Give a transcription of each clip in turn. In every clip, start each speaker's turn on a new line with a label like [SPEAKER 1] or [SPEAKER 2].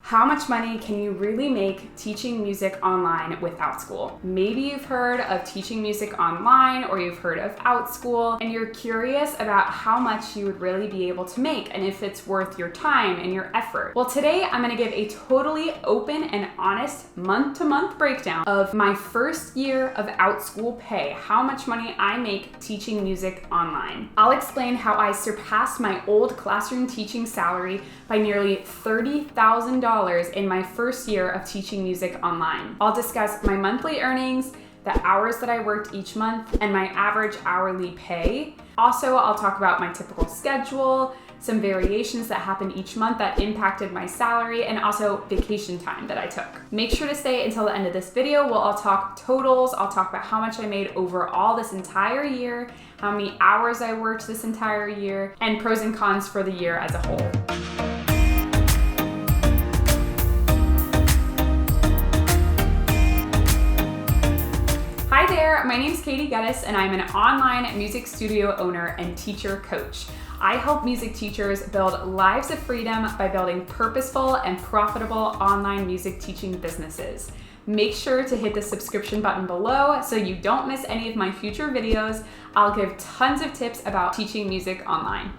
[SPEAKER 1] How much money can you really make teaching music online with Outschool? Maybe you've heard of teaching music online or you've heard of Outschool and you're curious about how much you would really be able to make and if it's worth your time and your effort. Well, today I'm going to give a totally open and honest month-to-month breakdown of my first year of Outschool Pay, how much money I make teaching music online. I'll explain how I surpassed my old classroom teaching salary by nearly $30,000 in my first year of teaching music online. I'll discuss my monthly earnings, the hours that I worked each month, and my average hourly pay. Also, I'll talk about my typical schedule, some variations that happened each month that impacted my salary, and also vacation time that I took. Make sure to stay until the end of this video where I'll talk totals, I'll talk about how much I made overall this entire year, how many hours I worked this entire year, and pros and cons for the year as a whole. Hi there, my name is Gettys and I'm an online music studio owner and teacher coach. I help music teachers build lives of freedom by building purposeful and profitable online music teaching businesses. Make sure to hit the subscription button below so you don't miss any of my future videos. I'll give tons of tips about teaching music online.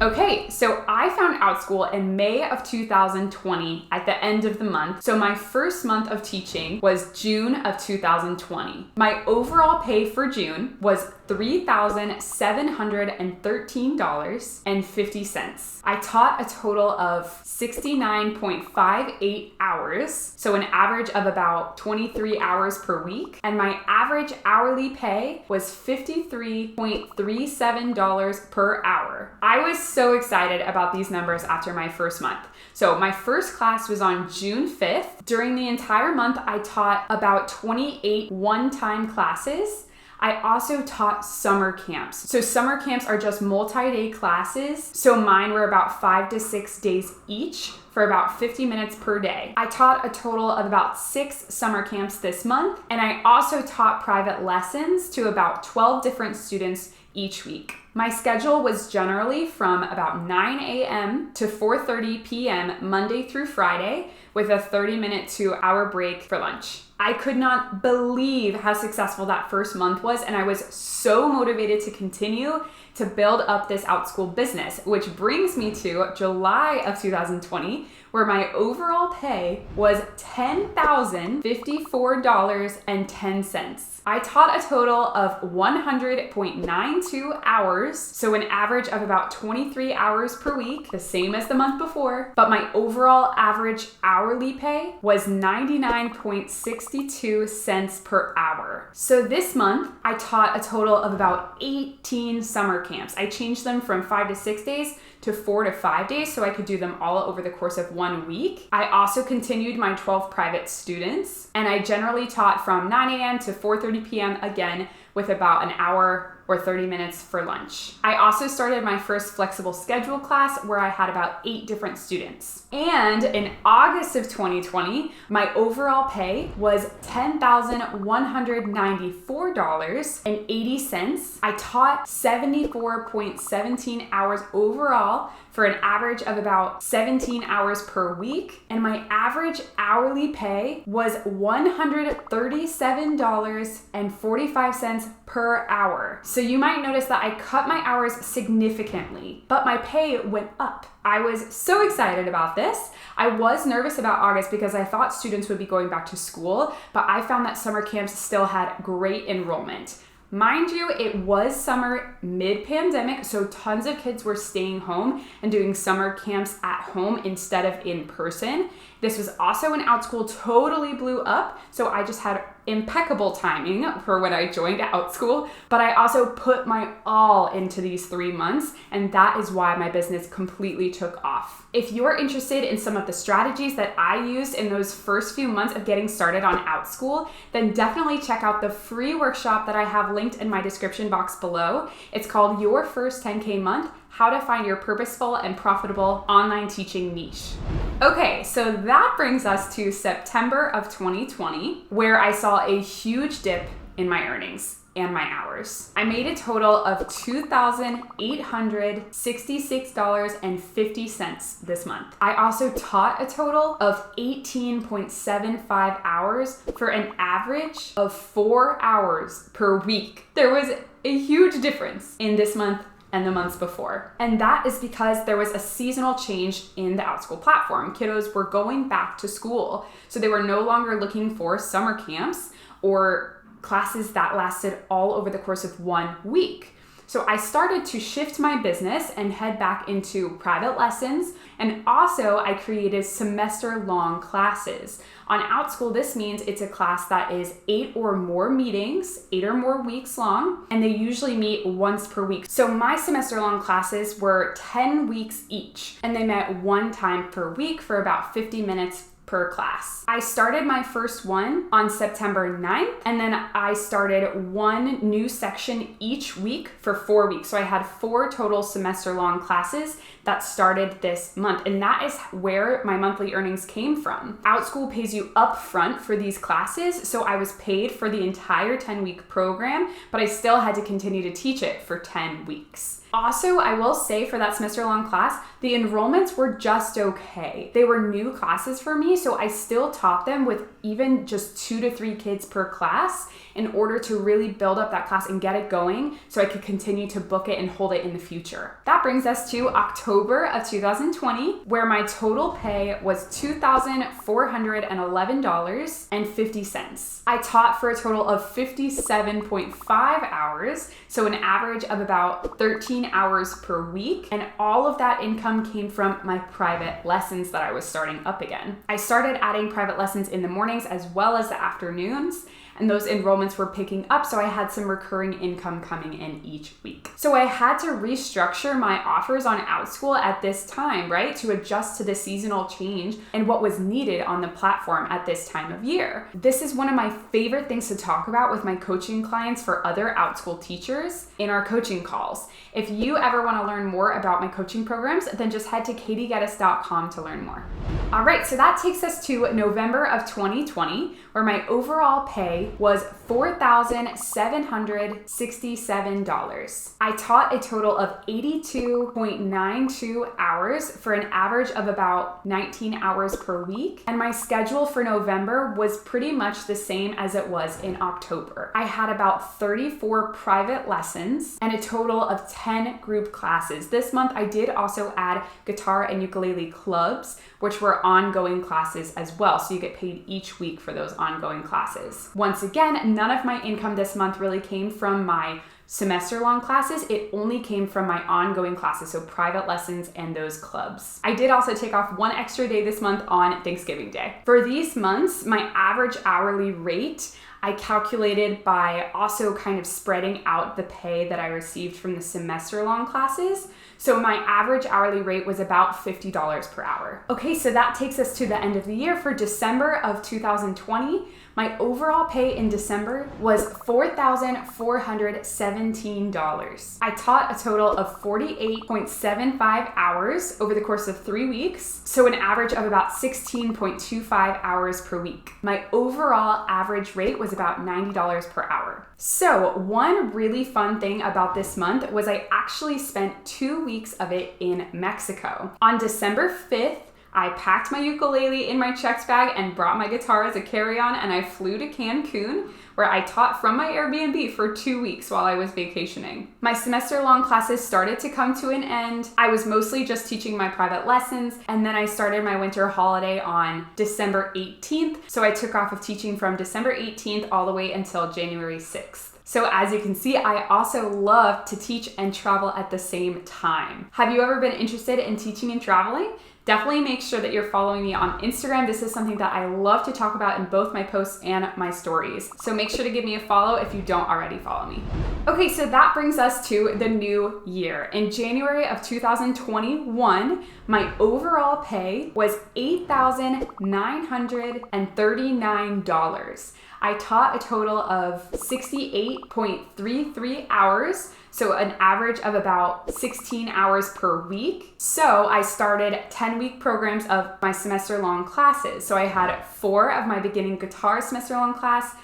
[SPEAKER 1] Okay, so I found Outschool in May of 2020 at the end of the month. So my first month of teaching was June of 2020. My overall pay for June was $3,713.50. I taught a total of 69.58 hours, so an average of about 23 hours per week, and my average hourly pay was $53.37 per hour. I was so excited about these numbers after my first month. So my first class was on June 5th. During the entire month, I taught about 28 one-time classes. I also taught summer camps. So summer camps are just multi-day classes. So mine were about 5 to 6 days each for about 50 minutes per day. I taught a total of about 6 summer camps this month, and I also taught private lessons to about 12 different students each week. My schedule was generally from about 9 a.m. to 4:30 p.m. Monday through Friday with a 30-minute to hour break for lunch. I could not believe how successful that first month was, and I was so motivated to continue to build up this Outschool business, which brings me to July of 2020, where my overall pay was $10,054.10. I taught a total of 100.92 hours, so an average of about 23 hours per week, the same as the month before, but my overall average hourly pay was 99.62 cents per hour. So this month, I taught a total of about 18 summer camps. I changed them from 5 to 6 days to 4 to 5 days so I could do them all over the course of 1 week. I also continued my 12 private students, and I generally taught from 9 a.m. to 4:30 p.m. again with about an hour or 30 minutes for lunch. I also started my first flexible schedule class where I had about 8 different students. And in August of 2020, my overall pay was $10,194.80. I taught 74.17 hours overall for an average of about 17 hours per week, and my average hourly pay was $137.45 per hour. So you might notice that I cut my hours significantly, but my pay went up. I was so excited about this. I was nervous about August because I thought students would be going back to school, but I found that summer camps still had great enrollment. Mind you, it was summer mid-pandemic, so tons of kids were staying home and doing summer camps at home instead of in person. This was also when Outschool totally blew up, so I just had impeccable timing for when I joined Outschool, but I also put my all into these 3 months, and that is why my business completely took off. If you're interested in some of the strategies that I used in those first few months of getting started on Outschool, then definitely check out the free workshop that I have linked in my description box below. It's called Your First 10K Month: How to Find Your Purposeful and Profitable Online Teaching Niche. Okay, so that brings us to September of 2020, where I saw a huge dip in my earnings. and my hours. I made a total of $2,866.50 this month. I also taught a total of 18.75 hours for an average of 4 hours per week. There was a huge difference in this month and the months before. And that is because there was a seasonal change in the Outschool platform. Kiddos were going back to school, so they were no longer looking for summer camps or classes that lasted all over the course of 1 week. So I started to shift my business and head back into private lessons, and also I created semester-long classes. On Outschool, this means it's a class that is 8 or more meetings, 8 or more weeks long, and they usually meet once per week. So my semester-long classes were 10 weeks each, and they met 1 time per week for about 50 minutes per class. I started my first one on September 9th, and then I started 1 new section each week for 4 weeks. So I had 4 total semester-long classes that started this month, and that is where my monthly earnings came from. Outschool pays you upfront for these classes, so I was paid for the entire 10-week program, but I still had to continue to teach it for 10 weeks. Also, I will say for that semester-long class, the enrollments were just okay. They were new classes for me, so I still taught them with even just 2 to 3 kids per class in order to really build up that class and get it going so I could continue to book it and hold it in the future. That brings us to October of 2020, where my total pay was $2,411.50. I taught for a total of 57.5 hours, so an average of about 13 hours per week, and all of that income came from my private lessons that I was starting up again. I started adding private lessons in the mornings as well as the afternoons, and those enrollments were picking up, so I had some recurring income coming in each week. So I had to restructure my offers on Outschool at this time, right, to adjust to the seasonal change and what was needed on the platform at this time of year. This is one of my favorite things to talk about with my coaching clients for other Outschool teachers in our coaching calls. If you ever want to learn more about my coaching programs, then just head to katiegettys.com to learn more. All right, so that takes us to November of 2020, where my overall pay was $4,767. I taught a total of 82.92 hours for an average of about 19 hours per week, and my schedule for November was pretty much the same as it was in October. I had about 34 private lessons and a total of 10 group classes. This month I did also add guitar and ukulele clubs, which were ongoing classes as well, so you get paid each week for those ongoing classes. Once again, none of my income this month really came from my semester-long classes. It only came from my ongoing classes, so private lessons and those clubs. I did also take off 1 extra day this month on Thanksgiving Day. For these months, my average hourly rate I calculated by also kind of spreading out the pay that I received from the semester-long classes. So my average hourly rate was about $50 per hour. Okay, so that takes us to the end of the year. For December of 2020, my overall pay in December was $4,417. I taught a total of 48.75 hours over the course of 3 weeks, so an average of about 16.25 hours per week. My overall average rate was about $90 per hour. So one really fun thing about this month was I actually spent 2 weeks of it in Mexico. On December 5th, I packed my ukulele in my checks bag and brought my guitar as a carry-on, and I flew to Cancun, where I taught from my Airbnb for 2 weeks while I was vacationing. My semester-long classes started to come to an end. I was mostly just teaching my private lessons, and then I started my winter holiday on December 18th, so I took off of teaching from December 18th all the way until January 6th. So as you can see, I also love to teach and travel at the same time. Have you ever been interested in teaching and traveling? Definitely make sure that you're following me on Instagram. This is something that I love to talk about in both my posts and my stories. So make sure to give me a follow if you don't already follow me. Okay, so that brings us to the new year. In January of 2021, my overall pay was $8,939. I taught a total of 68.33 hours, so an average of about 16 hours per week. So I started 10-week programs of my semester-long classes. So I had 4 of my beginning guitar semester-long class,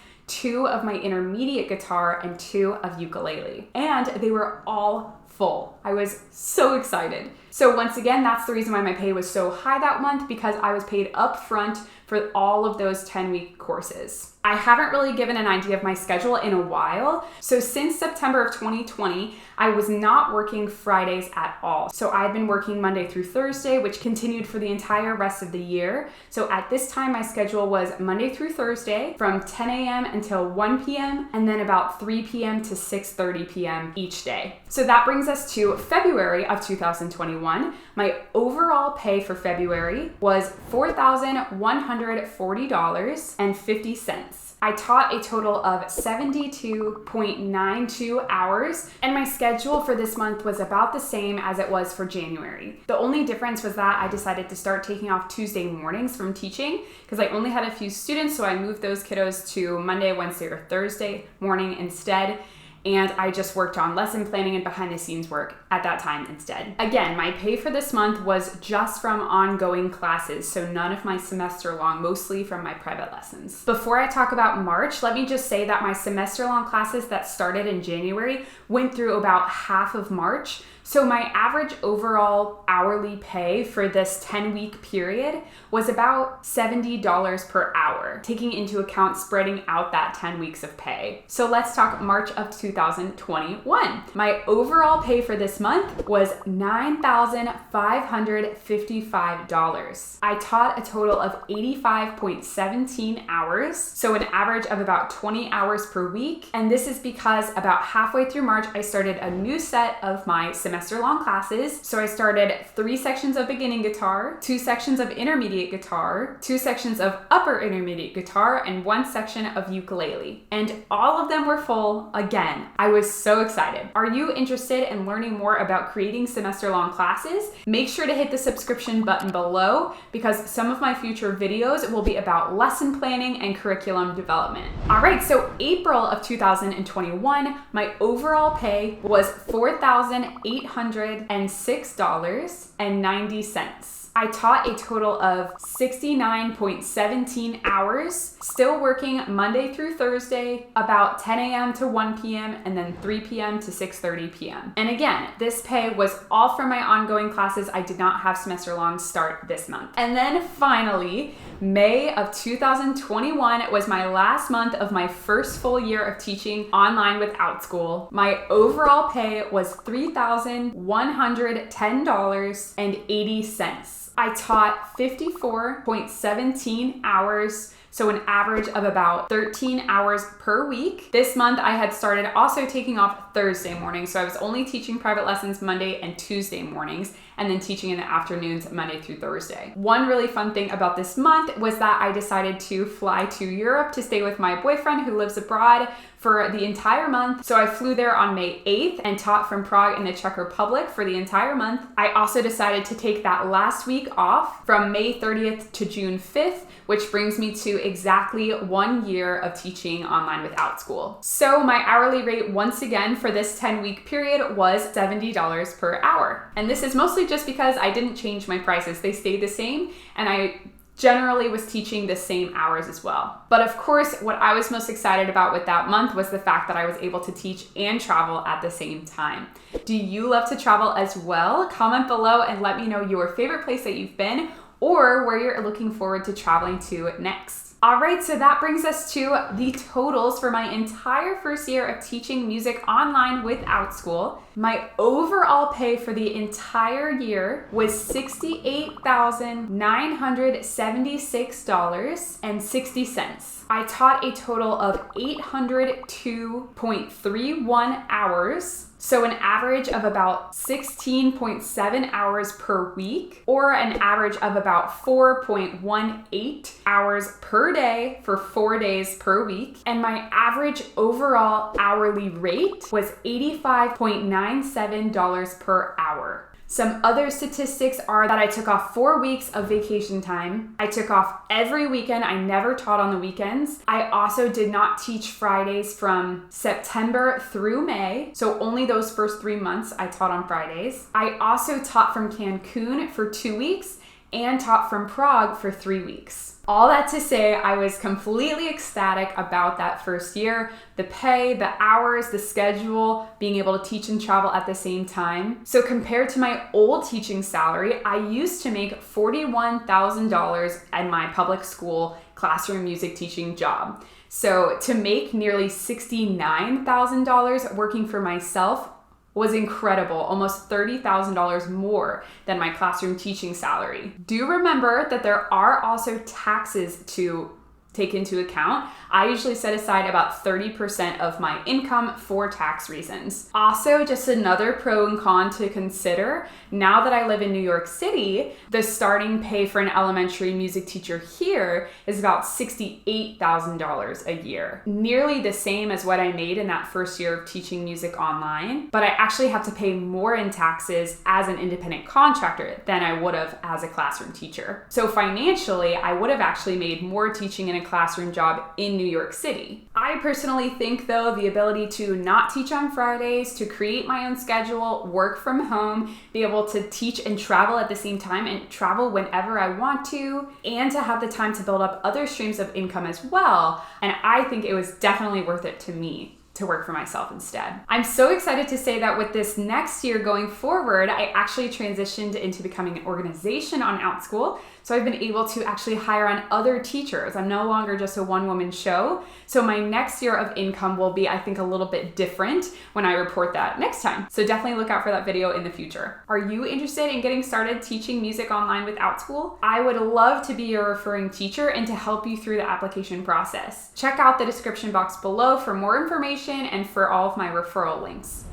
[SPEAKER 1] 2 of my intermediate guitar, and 2 of ukulele. And they were all full. I was so excited. So once again, that's the reason why my pay was so high that month, because I was paid upfront for all of those 10-week courses. I haven't really given an idea of my schedule in a while. So since September of 2020, I was not working Fridays at all. So I've been working Monday through Thursday, which continued for the entire rest of the year. So at this time, my schedule was Monday through Thursday from 10 a.m. until 1 p.m. and then about 3 p.m. to 6:30 p.m. each day. So that brings us to February of 2021. My overall pay for February was $4,140.50. I taught a total of 72.92 hours, and my schedule for this month was about the same as it was for January. The only difference was that I decided to start taking off Tuesday mornings from teaching because I only had a few students, so I moved those kiddos to Monday, Wednesday, or Thursday morning instead. And I just worked on lesson planning and behind the scenes work at that time instead. Again, my pay for this month was just from ongoing classes, so none of my semester long, mostly from my private lessons. Before I talk about March, let me just say that my semester long classes that started in January went through about half of March. So my average overall hourly pay for this 10-week period was about $70 per hour, taking into account spreading out that 10 weeks of pay. So let's talk March of 2021. My overall pay for this month was $9,555. I taught a total of 85.17 hours, so an average of about 20 hours per week. And this is because about halfway through March, I started a new set of my semester-long classes. So I started 3 sections of beginning guitar, 2 sections of intermediate guitar, 2 sections of upper intermediate guitar, and 1 section of ukulele. And all of them were full again. I was so excited. Are you interested in learning more about creating semester-long classes? Make sure to hit the subscription button below because some of my future videos will be about lesson planning and curriculum development. All right, so April of 2021, my overall pay was $4,806.90. I taught a total of 69.17 hours, still working Monday through Thursday, about 10 a.m. to 1 p.m. and then 3 p.m. to 6:30 p.m. And again, this pay was all from my ongoing classes. I did not have semester long start this month. And then finally, May of 2021 was my last month of my first full year of teaching online with Outschool. My overall pay was $3,110.80. I taught 54.17 hours, so an average of about 13 hours per week. This month I had started also taking off Thursday mornings, so I was only teaching private lessons Monday and Tuesday mornings, and then teaching in the afternoons Monday through Thursday. One really fun thing about this month was that I decided to fly to Europe to stay with my boyfriend who lives abroad for the entire month. So I flew there on May 8th and taught from Prague in the Czech Republic for the entire month. I also decided to take that last week off from May 30th to June 5th, which brings me to exactly 1 year of teaching online with Outschool. So my hourly rate once again for this 10-week period was $70 per hour. And this is mostly just because I didn't change my prices. They stayed the same, and I generally was teaching the same hours as well. But of course, what I was most excited about with that month was the fact that I was able to teach and travel at the same time. Do you love to travel as well? Comment below and let me know your favorite place that you've been or where you're looking forward to traveling to next. All right, so that brings us to the totals for my entire first year of teaching music online with Outschool. My overall pay for the entire year was $68,976.60. I taught a total of 802.31 hours, so an average of about 16.7 hours per week, or an average of about 4.18 hours per day for 4 days per week. And my average overall hourly rate was $85.97 per hour. Some other statistics are that I took off 4 weeks of vacation time. I took off every weekend. I never taught on the weekends. I also did not teach Fridays from September through May. So only those first 3 months I taught on Fridays. I also taught from Cancun for 2 weeks. and taught from Prague for 3 weeks. All that to say, I was completely ecstatic about that first year. The pay, the hours, the schedule, being able to teach and travel at the same time. So compared to my old teaching salary, I used to make $41,000 at my public school classroom music teaching job. So to make nearly $69,000 working for myself was incredible, almost $30,000 more than my classroom teaching salary. Do remember that there are also taxes to take into account. I usually set aside about 30% of my income for tax reasons. Also, just another pro and con to consider, now that I live in New York City, the starting pay for an elementary music teacher here is about $68,000 a year. Nearly the same as what I made in that first year of teaching music online, but I actually have to pay more in taxes as an independent contractor than I would have as a classroom teacher. So financially, I would have actually made more teaching in a classroom job in New York City. I personally think though, the ability to not teach on Fridays, to create my own schedule, work from home, be able to teach and travel at the same time and travel whenever I want to, and to have the time to build up other streams of income as well. And I think it was definitely worth it to me to work for myself instead. I'm so excited to say that with this next year going forward, I actually transitioned into becoming an organization on Outschool. So I've been able to actually hire on other teachers. I'm no longer just a one-woman show. So my next year of income will be, I think, a little bit different when I report that next time. So definitely look out for that video in the future. Are you interested in getting started teaching music online with Outschool? I would love to be your referring teacher and to help you through the application process. Check out the description box below for more information and for all of my referral links.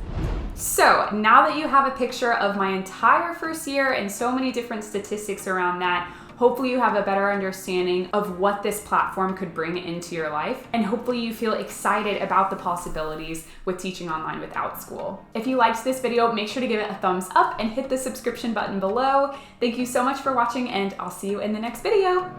[SPEAKER 1] So now that you have a picture of my entire first year and so many different statistics around that, hopefully you have a better understanding of what this platform could bring into your life, and hopefully you feel excited about the possibilities with teaching online with Outschool. If you liked this video, make sure to give it a thumbs up and hit the subscription button below. Thank you so much for watching, and I'll see you in the next video.